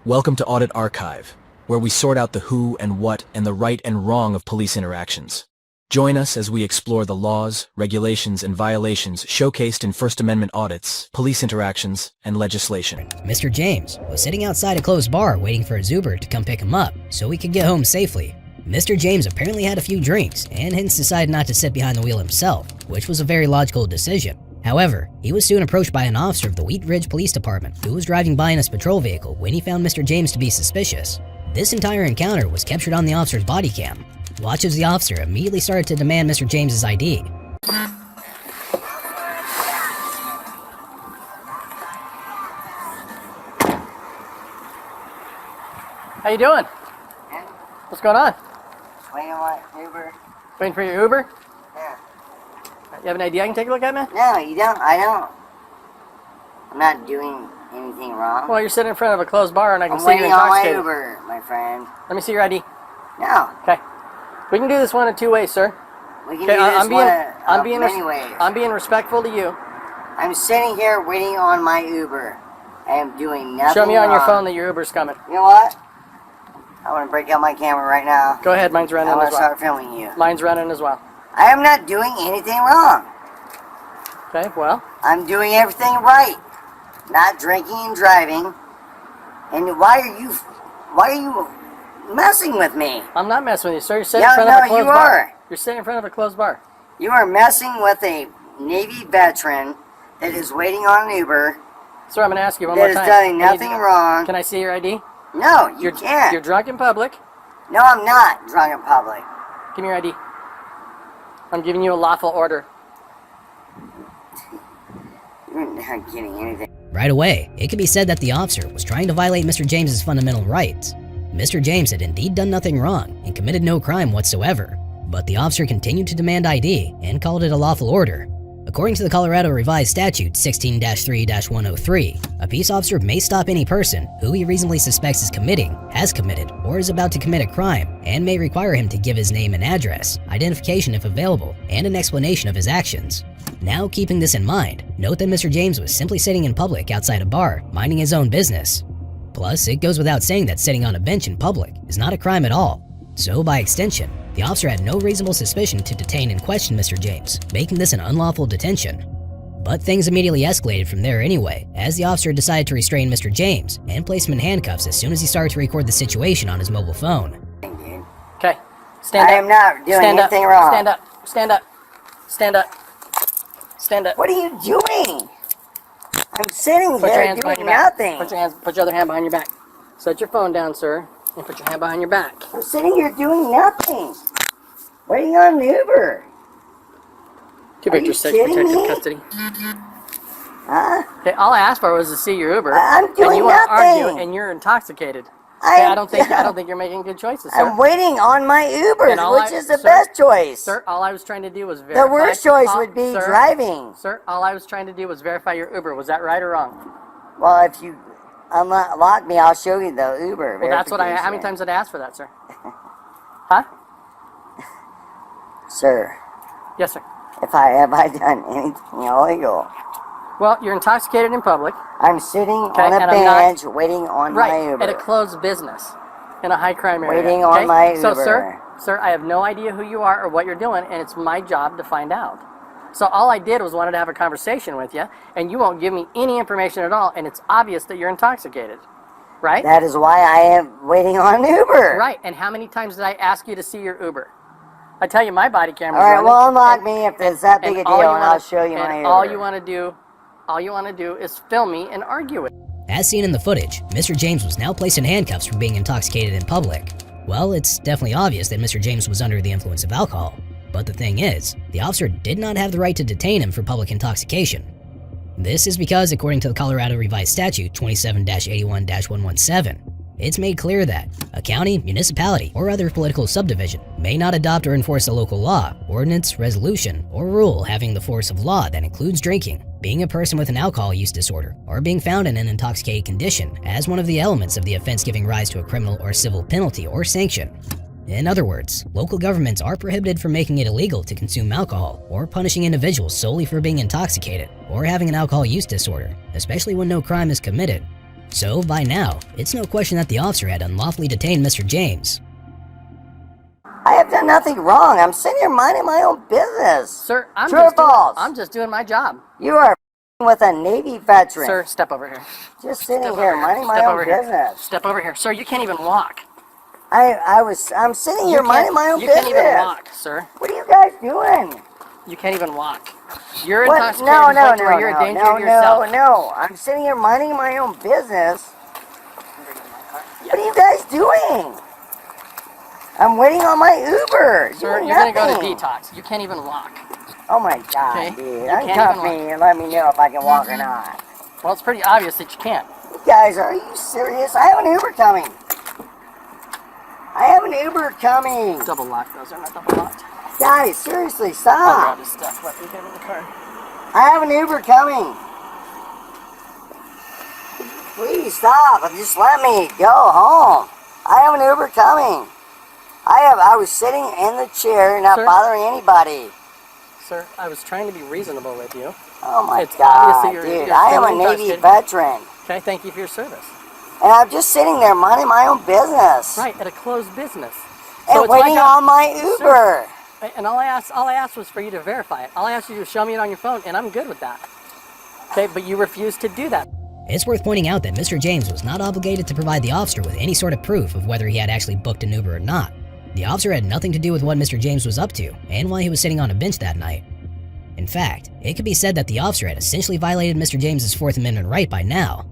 Welcome to Audit Archive, where we sort out the who and what and the right and wrong of police interactions. Join us as we explore the laws, regulations, and violations showcased in First Amendment audits, police interactions, and legislation. Mr. James was sitting outside a closed bar waiting for his Uber to come pick him up so he could get home safely. Mr. James apparently had a few drinks and hence decided not to sit behind the wheel himself, which was a very logical decision. However, he was soon approached by an officer of the Wheat Ridge Police Department who was driving by in his patrol vehicle when he found Mr. James to be suspicious. This entire encounter was captured on the officer's body cam. Watch as the officer immediately started to demand Mr. James's ID. How you doing? Yeah. What's going on? Waiting on my Uber. Waiting for your Uber? Yeah. You have an ID I can take a look at, man? No, you don't. I don't. I'm not doing anything wrong. Well, you're sitting in front of a closed bar and I can I'm see you're waiting on my intoxicated. Uber, my friend. Let me see your ID. No. Okay. We can do this one in two ways, sir. We can Okay, do this I'm anyways. I'm being respectful to you. I'm sitting here waiting on my Uber. I am doing nothing Show me on your wrong. phone that your Uber's coming. You know what? I want to break out my camera right now. Go ahead, mine's running I want as to well. start filming you. Mine's running as well. I am not doing anything wrong. Okay, well, I'm doing everything right. Not drinking and driving. And why are you messing with me? I'm not messing with you, sir. You're sitting Yeah, in front of a no, closed you bar. are. You're sitting in front of a closed bar. You are messing with a Navy veteran that is waiting on an Uber Sir, I'm going to ask you one that more is time. doing I need nothing to- wrong. Can I see your ID? No, you You're can't. drunk in public. No, I'm not drunk in public. Give me your ID. I'm giving you a lawful order. You're not getting anything. Right away, it could be said that the officer was trying to violate Mr. James's fundamental rights. Mr. James had indeed done nothing wrong and committed no crime whatsoever, but the officer continued to demand ID and called it a lawful order. According to the Colorado Revised Statute 16-3-103, a peace officer may stop any person who he reasonably suspects is committing, has committed, or is about to commit a crime, and may require him to give his name and address, identification if available, and an explanation of his actions. Now, keeping this in mind, note that Mr. James was simply sitting in public outside a bar, minding his own business. Plus, it goes without saying that sitting on a bench in public is not a crime at all. So, by extension, the officer had no reasonable suspicion to detain and question Mr. James, making this an unlawful detention. But things immediately escalated from there anyway, as the officer decided to restrain Mr. James and place him in handcuffs as soon as he started to record the situation on his mobile phone. Dude. Okay, stand up. I am not doing Stand anything up. wrong. Stand up. Stand up. Stand up. Stand up. What are you doing? I'm sitting Put your here hands behind doing your back. nothing. Put your other hand behind your back. Set your phone down, sir, and put your hand behind your back. I'm sitting here doing nothing. Waiting on an Uber. Two Are you pictures, six kidding protective me? custody. Huh? Okay, all I asked for was to see your Uber. I'm doing and you want to nothing. argue, and you're intoxicated. Okay, I don't think you're making good choices, sir. I'm waiting on my Uber, And all which is the sir, best choice. Sir, all I was trying to do was verify. The worst choice would be sir, driving. Sir, all I was trying to do was verify your Uber. Was that right or wrong? Well, if you unlock me, I'll show you the Uber. Well, that's what how many verification. times did I ask for that, sir? Huh? Sir, Yes, sir. have I done anything illegal? Well, you're intoxicated in public. I'm sitting on a and I'm bench waiting on my Right, Uber. at a closed business in a high crime area. Waiting on my So, Uber. sir, I have no idea who you are or what you're doing, and it's my job to find out. So all I did was wanted to have a conversation with you, and you won't give me any information at all, and it's obvious that you're intoxicated, right? That is why I am waiting on an Uber. Right, and how many times did I ask you to see your Uber? I tell you, my body camera's All right, running, well, unlock and- me if it's that big a all deal, you and wanna- I'll show you my Uber. All you want to do is film me and argue it. As seen in the footage, Mr. James was now placed in handcuffs for being intoxicated in public. Well, it's definitely obvious that Mr. James was under the influence of alcohol. But the thing is, the officer did not have the right to detain him for public intoxication. This is because, according to the Colorado Revised Statute 27-81-117, it's made clear that a county, municipality, or other political subdivision may not adopt or enforce a local law, ordinance, resolution, or rule having the force of law that includes drinking, being a person with an alcohol use disorder, or being found in an intoxicated condition as one of the elements of the offense giving rise to a criminal or civil penalty or sanction. In other words, local governments are prohibited from making it illegal to consume alcohol or punishing individuals solely for being intoxicated or having an alcohol use disorder, especially when no crime is committed. So, by now, it's no question that the officer had unlawfully detained Mr. James. I have done nothing wrong. I'm sitting here minding my own business. Sir, True or false? I'm just doing my job. You are with a Navy veteran. Sir, step over here. Just sitting here minding my own business. Step over here. Sir, you can't even walk. I'm sitting here minding my own business. You can't even walk, sir. What are you guys doing? You can't even walk. You're What? intoxicated No, to the point where you're a danger to yourself. no. I'm sitting here minding my own business. What are you guys doing? I'm waiting on my Uber. Sir, Doing you're going to go to nothing. detox. You can't even walk. Oh my God, Okay. dude. You can't Uncuff even me and let me know if I can walk or not. Well, it's pretty obvious that you can't. You guys, are you serious? I have an Uber coming. I have an Uber coming. Double lock those. They're not double locked. Guys, seriously, I'll stop. grab his stuff. Let me get him in the car. I have an Uber coming. Please stop and just let me go home. I have an Uber coming. I was sitting in the chair, not Sir? bothering anybody. Sir, I was trying to be reasonable with you. Oh my It's obvious that God, you're dude. I am a feeling Navy intoxicated. veteran. Okay, thank you for your service. And I'm just sitting there minding my own business. Right, at a closed business. And it's my waiting job- on my Uber. Sir, and all I asked was for you to verify it. All I asked you to show me it on your phone, and I'm good with that. Okay, but you refused to do that. It's worth pointing out that Mr. James was not obligated to provide the officer with any sort of proof of whether he had actually booked an Uber or not. The officer had nothing to do with what Mr. James was up to and why he was sitting on a bench that night. In fact, it could be said that the officer had essentially violated Mr. James's Fourth Amendment right by now,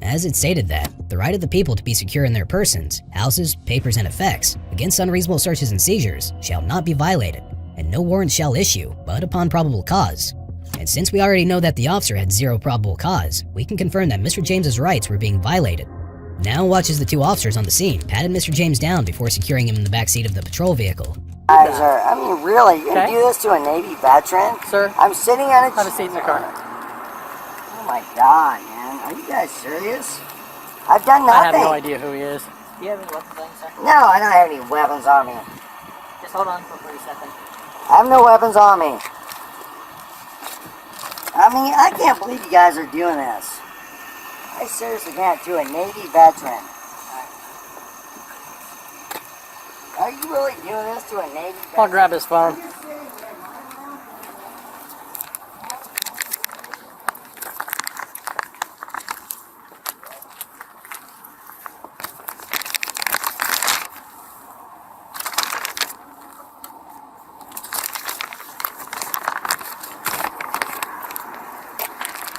as it stated that the right of the people to be secure in their persons, houses, papers, and effects against unreasonable searches and seizures shall not be violated, and no warrant shall issue but upon probable cause. And since we already know that the officer had zero probable cause, we can confirm that Mr. James's rights were being violated. Now watch as the two officers on the scene patted Mr. James down before securing him in the backseat of the patrol vehicle. Guys are, I mean, really, you're going to Okay. do this to a Navy veteran? Sir, I'm sitting on a have a seat in the car. Oh my God, man. Are you guys serious? I've done I have nothing. no idea who he is. Do you have any weapons on you, sir? No, I don't have any weapons on me. Just hold on for 30 seconds. I have no weapons on me. I mean, I can't believe you guys are doing this. I seriously can't to a Navy veteran. Are you really doing this to a Navy veteran? I'll grab his phone.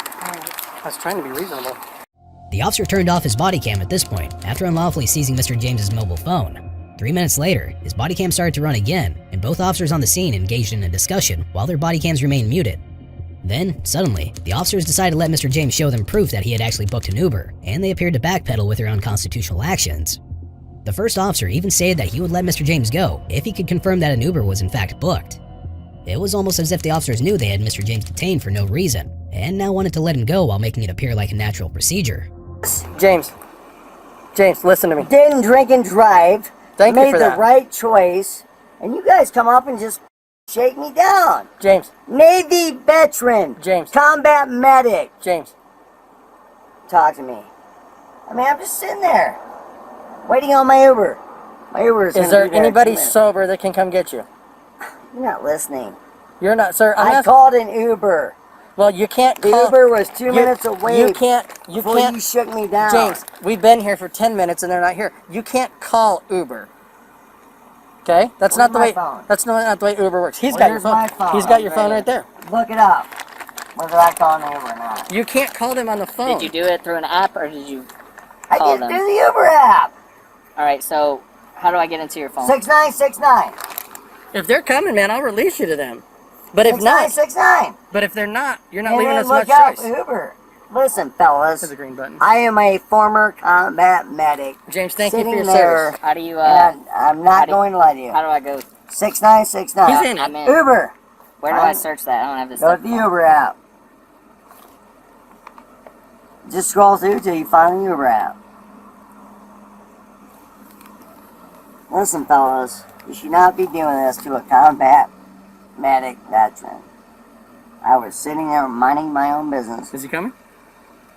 I was trying to be reasonable. The officer turned off his body cam at this point after unlawfully seizing Mr. James's mobile phone. 3 minutes later, his body cam started to run again, and both officers on the scene engaged in a discussion while their body cams remained muted. Then, suddenly, the officers decided to let Mr. James show them proof that he had actually booked an Uber, and they appeared to backpedal with their unconstitutional actions. The first officer even stated that he would let Mr. James go if he could confirm that an Uber was in fact booked. It was almost as if the officers knew they had Mr. James detained for no reason, and now wanted to let him go while making it appear like a natural procedure. James, listen to me. Didn't drink and drive. Thank you made for the that. right choice. And you guys come up and just shake me down. James, Navy veteran. James. Combat medic. James. Talk to me. I mean, I'm just sitting there. Waiting on my Uber. My Uber is Is gonna there be there in anybody 2 minutes. sober that can come get you? You're not listening. You're not, sir. I called an Uber. Well, you can't The call. Uber was 2 minutes away. You can't. Before you shook me down. James, we've been here for 10 minutes and they're not here. You can't call Uber. Okay? That's not the Where's way. my phone? That's not the way Uber works. He's got your Where's phone. my phone? He's got your Right phone here. right there. Look it up. Whether I call an Uber or not. You can't call them on the phone. Did you do it through an app or did you I call did them? do the Uber app. Alright, so how do I get into your phone? 6969. If they're coming, man, I'll release you to them. But if not, 6969. but if they're not, you're not And leaving then us much look up choice. Uber. Listen, fellas. There's a green button. I am a former combat medic. James, thank you for sitting your there, service. How do you, and I'm not going to let you. how do I go? 6969. He's in it. I'm in. Uber. Where do I search that? I don't have this Go stuff. to the Uber app. Just scroll through till you find the Uber app. Listen, fellas, you should not be doing this to a combat medic veteran. I was sitting there minding my own business. Is he coming?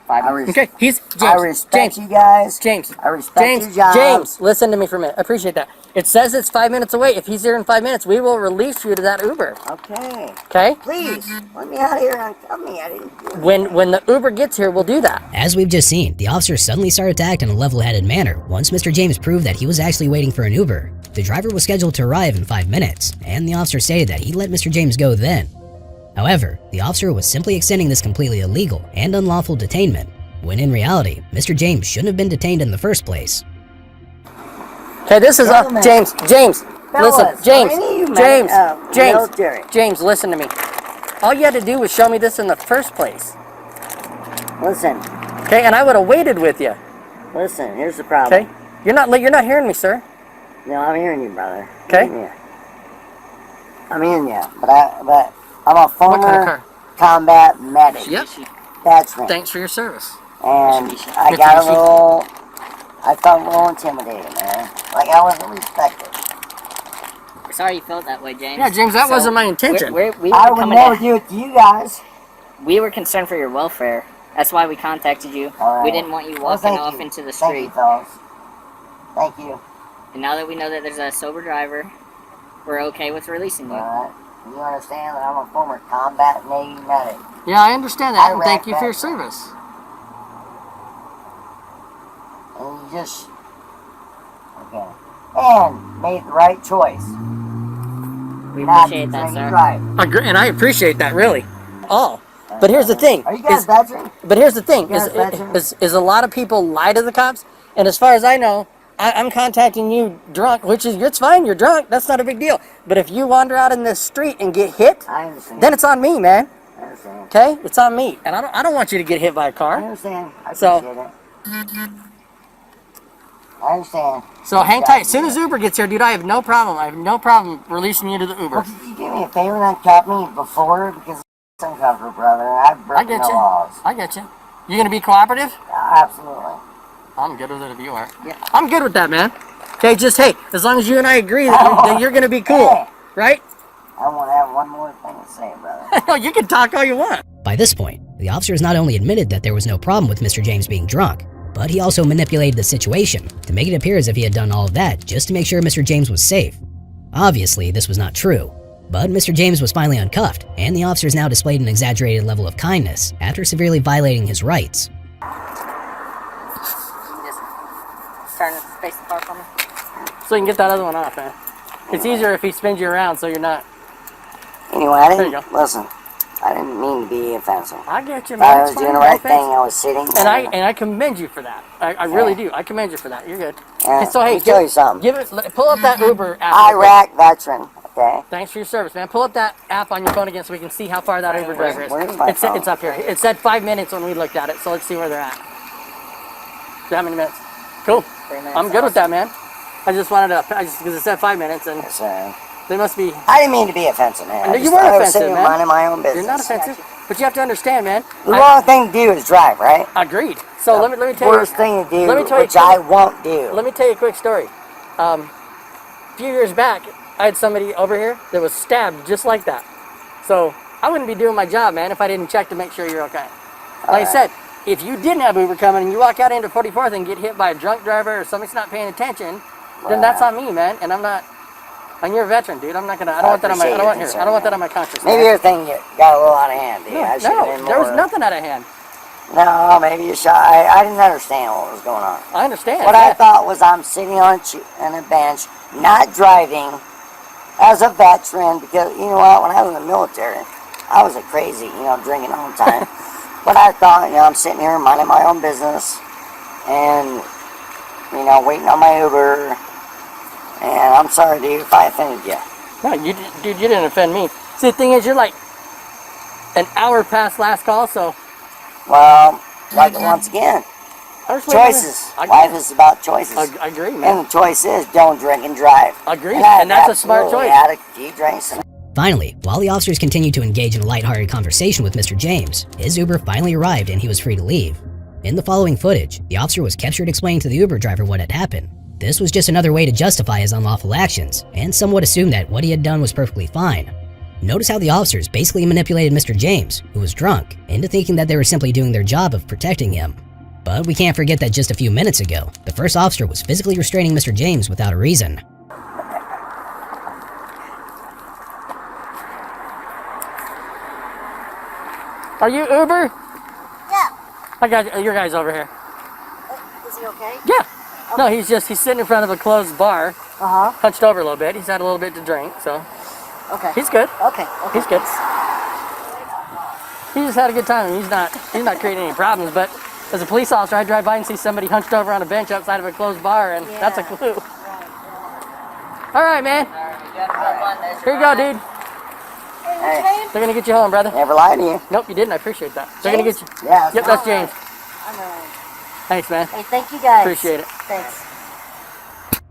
5 I minutes. Okay, he's James. I respect James. you guys. James. I respect James. your job. James, listen to me for a minute. I appreciate that. It says it's 5 minutes away. If he's here in 5 minutes, we will release you to that Uber. Okay. Okay? Please, let me out of here and tell me I didn't do it. When the Uber gets here, we'll do that. As we've just seen, the officer suddenly started to act in a level-headed manner once Mr. James proved that he was actually waiting for an Uber. The driver was scheduled to arrive in 5 minutes, and the officer stated that he'd let Mr. James go then. However, the officer was simply extending this completely illegal and unlawful detainment, when in reality, Mr. James shouldn't have been detained in the first place. Okay, this is Gentlemen. James. Fellas, Listen, James. are any of you James. military? James, listen to me. All you had to do was show me this in the first place. Listen, Okay, and I would have waited with you. listen, here's the problem. Okay? You're not hearing me, sir. No, I'm hearing you, brother. Okay. I'm hearing you, but I'm a What kind of former car? combat medic. Yep. Veteran. Thanks for your service. And I got a little, I felt a little intimidated, man. Like I wasn't respected. We're sorry you felt that way, James. Yeah, James, that wasn't my intention. We I were would coming never to, do it to you guys. we were concerned for your welfare. That's why we contacted you. All right. We didn't want you Well, walking thank off you. into the Thank street. you, fellas. Thank you. And now that we know that there's a sober driver, we're okay with releasing you. Alright. You understand that I'm a former combat Navy medic. Yeah, I understand that, and Iraq thank you for your veteran. service. And you just, okay. And made the right choice. We Not appreciate that, drinking sir. driving. And I appreciate that, really. Oh. But here's the thing. Are you guys veterans? But here's the thing: You guys veterans? is a lot of people lie to the cops, and as far as I know, I'm contacting you drunk, which is it's fine. You're drunk. That's not a big deal. But if you wander out in this street and get hit, I understand. then it's on me, man. I understand. Okay, it's on me, and I don't want you to get hit by a I car. understand. I So- appreciate it. I understand. So hang tight. As soon as Uber gets here, dude, I have no problem releasing you to the Uber. Well, could you do me a favor and uncuff me before? Because it's uncomfortable, brother. I've I broken get the you. laws. I get you. You gonna be cooperative? Absolutely. I'm good with it if you are. Yeah, I'm good with that, man. Okay, just hey, as long as you and I agree that you're gonna be cool, Hey. right? I want to have one more thing to say, brother. You can talk all you want. By this point, the officers not only admitted that there was no problem with Mr. James being drunk, but he also manipulated the situation to make it appear as if he had done all of that just to make sure Mr. James was safe. Obviously, this was not true, but Mr. James was finally uncuffed, and the officers now displayed an exaggerated level of kindness after severely violating his rights. You can just turn the space car for me. So you can get that other one off, man. It's easier if he spins you around so you're not. Anyway, I There you didn't, listen, I didn't mean to be offensive. I get you, I man. was It's doing fine, the no right offense. thing. I was sitting. And I commend you for that. I really do. I commend you for that. You're good. Yeah, So hey, let me tell you something. pull up that Uber app. real quick. Iraq veteran, okay? Thanks for your service, man. Pull up that app on your phone again so we can see how far that Uber driver is. Where's my phone? It's up here. It said 5 minutes when we looked at it, so let's see where they're at. How many minutes? Cool. 3 minutes. I'm good with that, man. I just wanted to, because it said 5 minutes, and Yes, sir. they must be. I didn't mean to be offensive, man. No, I you just weren't thought I was offensive, sitting man. minding my own business. You're not offensive, but you have to understand, man. The wrong thing to do is drive, right? Agreed. So let me tell you. Worst thing to do, let me tell you- which I won't do. Let me tell you a quick story. A few years back, I had somebody over here that was stabbed just like that. So I wouldn't be doing my job, man, if I didn't check to make sure you're okay. Like I said, if you didn't have Uber coming and you walk out into 44th and get hit by a drunk driver or somebody's not paying attention, then that's on me, man. And I'm not. And you're a veteran, dude. I'm not gonna. I don't want that on my. I don't want here. I don't want that on my conscience. Maybe man. your thing got a little out of hand, dude. I should have No, been there was more- nothing out of hand. No, maybe you shot. I didn't understand what was going on. I understand. What I thought was I'm sitting on a bench, not driving, as a veteran, because you know what? When I was in the military, I was a crazy, drinking all the time. But I thought, I'm sitting here minding my own business, and waiting on my Uber. And I'm sorry, dude, if I offended you. No, dude, you didn't offend me. See, the thing is, you're like an hour past last call, so. Well, once again, I was waiting. choices. I Life is about choices. I agree, man. And the choice is don't drink and drive. Agreed, I and that's a smart absolutely choice. had a few drinks. Finally, while the officers continued to engage in a lighthearted conversation with Mr. James, his Uber finally arrived and he was free to leave. In the following footage, the officer was captured explaining to the Uber driver what had happened. This was just another way to justify his unlawful actions, and some would assume that what he had done was perfectly fine. Notice how the officers basically manipulated Mr. James, who was drunk, into thinking that they were simply doing their job of protecting him. But we can't forget that just a few minutes ago, the first officer was physically restraining Mr. James without a reason. Are you Uber? Yeah. I got your guy's over here. Is he okay? Yeah. No, he's sitting in front of a closed bar, Uh-huh. hunched over a little bit. He's had a little bit to drink, so Okay. he's good. Okay. He's good. He just had a good time. He's not creating any problems, but as a police officer, I drive by and see somebody hunched over on a bench outside of a closed bar, and that's a clue. All right, man. Here you go, dude. Hey, They're gonna get you home, brother. never lied to you. Nope, you didn't. I appreciate that. They're gonna get you. Yeah. Yep, that's James. All right. Thanks, man. Hey, thank you guys. Appreciate it. Thanks.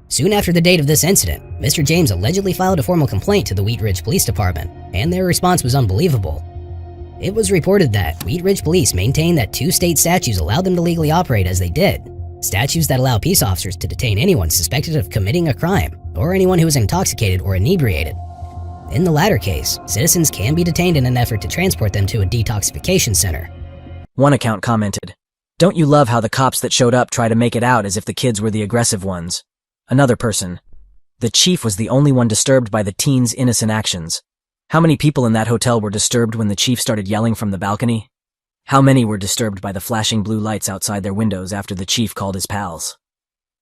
Soon after the date of this incident, Mr. James allegedly filed a formal complaint to the Wheat Ridge Police Department, and their response was unbelievable. It was reported that Wheat Ridge Police maintained that 2 state statutes allowed them to legally operate as they did. Statutes that allow peace officers to detain anyone suspected of committing a crime, or anyone who is intoxicated or inebriated. In the latter case, citizens can be detained in an effort to transport them to a detoxification center. One account commented, "Don't you love how the cops that showed up try to make it out as if the kids were the aggressive ones?" Another person, "The chief was the only one disturbed by the teens' innocent actions. How many people in that hotel were disturbed when the chief started yelling from the balcony? How many were disturbed by the flashing blue lights outside their windows after the chief called his pals?"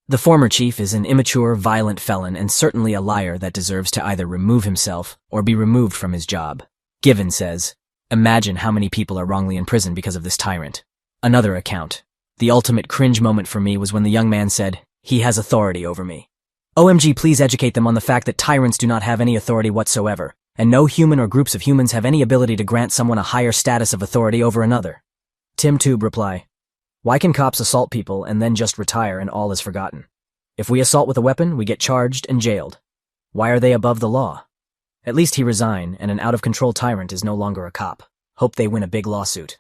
The former chief is an immature, violent felon and certainly a liar that deserves to either remove himself or be removed from his job. Given says, "Imagine how many people are wrongly imprisoned because of this tyrant." Another account, "The ultimate cringe moment for me was when the young man said, 'He has authority over me.' OMG, please educate them on the fact that tyrants do not have any authority whatsoever, and no human or groups of humans have any ability to grant someone a higher status of authority over another." Tim Tube reply, "Why can cops assault people and then just retire and all is forgotten? If we assault with a weapon, we get charged and jailed. Why are they above the law? At least he resign, and an out-of-control tyrant is no longer a cop. Hope they win a big lawsuit."